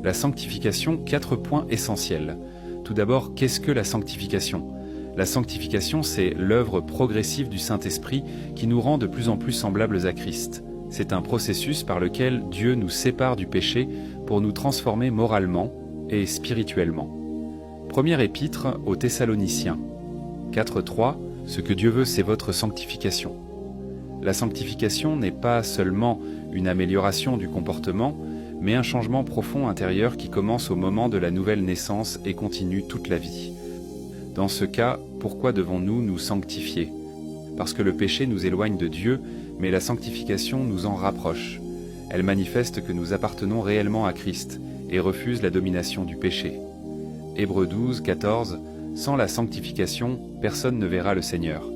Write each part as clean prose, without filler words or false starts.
La sanctification, 4 points essentiels. Tout d'abord, qu'est-ce que la sanctification ? La sanctification, c'est l'œuvre progressive du Saint-Esprit qui nous rend de plus en plus semblables à Christ. C'est un processus par lequel Dieu nous sépare du péché pour nous transformer moralement et spirituellement. Première épître aux Thessaloniciens, 4.3, « Ce que Dieu veut, c'est votre sanctification ». La sanctification n'est pas seulement une amélioration du comportement, mais un changement profond intérieur qui commence au moment de la nouvelle naissance et continue toute la vie. Dans ce cas, pourquoi devons-nous nous sanctifier ? Parce que le péché nous éloigne de Dieu, mais la sanctification nous en rapproche. Elle manifeste que nous appartenons réellement à Christ et refuse la domination du péché. Hébreux 12, 14, « Sans la sanctification, personne ne verra le Seigneur.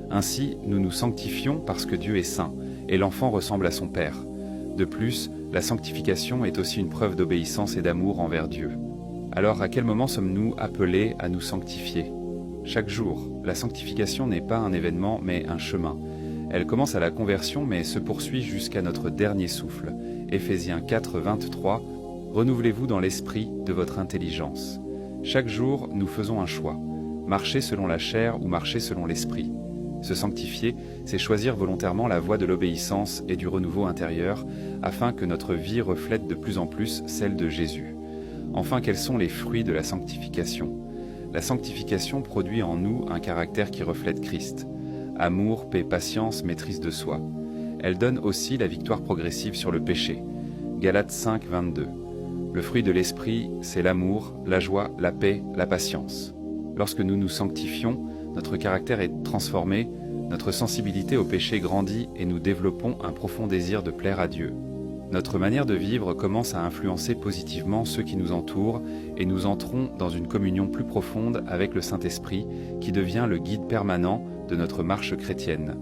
Ainsi, nous nous sanctifions parce que Dieu est saint, et l'enfant ressemble à son Père. De plus, la sanctification est aussi une preuve d'obéissance et d'amour envers Dieu. Alors, à quel moment sommes-nous appelés à nous sanctifier ? Chaque jour. La sanctification n'est pas un événement, mais un chemin. Elle commence à la conversion, mais se poursuit jusqu'à notre dernier souffle. Éphésiens 4, 23, « Renouvelez-vous dans l'esprit de votre intelligence. » Chaque jour, nous faisons un choix. Marcher selon la chair ou marcher selon l'esprit. Se sanctifier, c'est choisir volontairement la voie de l'obéissance et du renouveau intérieur, afin que notre vie reflète de plus en plus celle de Jésus. Enfin, quels sont les fruits de la sanctification ? La sanctification produit en nous un caractère qui reflète Christ. Amour, paix, patience, maîtrise de soi. Elle donne aussi la victoire progressive sur le péché. Galates 5, 22. Le fruit de l'esprit, c'est l'amour, la joie, la paix, la patience. Lorsque nous nous sanctifions, notre caractère est transformé, notre sensibilité au péché grandit et nous développons un profond désir de plaire à Dieu. Notre manière de vivre commence à influencer positivement ceux qui nous entourent et nous entrons dans une communion plus profonde avec le Saint-Esprit qui devient le guide permanent de notre marche chrétienne.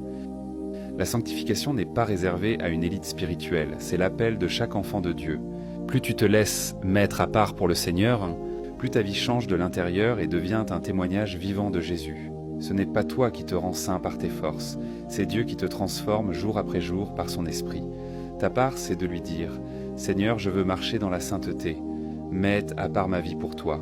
La sanctification n'est pas réservée à une élite spirituelle, c'est l'appel de chaque enfant de Dieu. Plus tu te laisses mettre à part pour le Seigneur, plus ta vie change de l'intérieur et devient un témoignage vivant de Jésus. Ce n'est pas toi qui te rends saint par tes forces, c'est Dieu qui te transforme jour après jour par son esprit. Ta part, c'est de lui dire « Seigneur, je veux marcher dans la sainteté. Mets à part ma vie pour toi.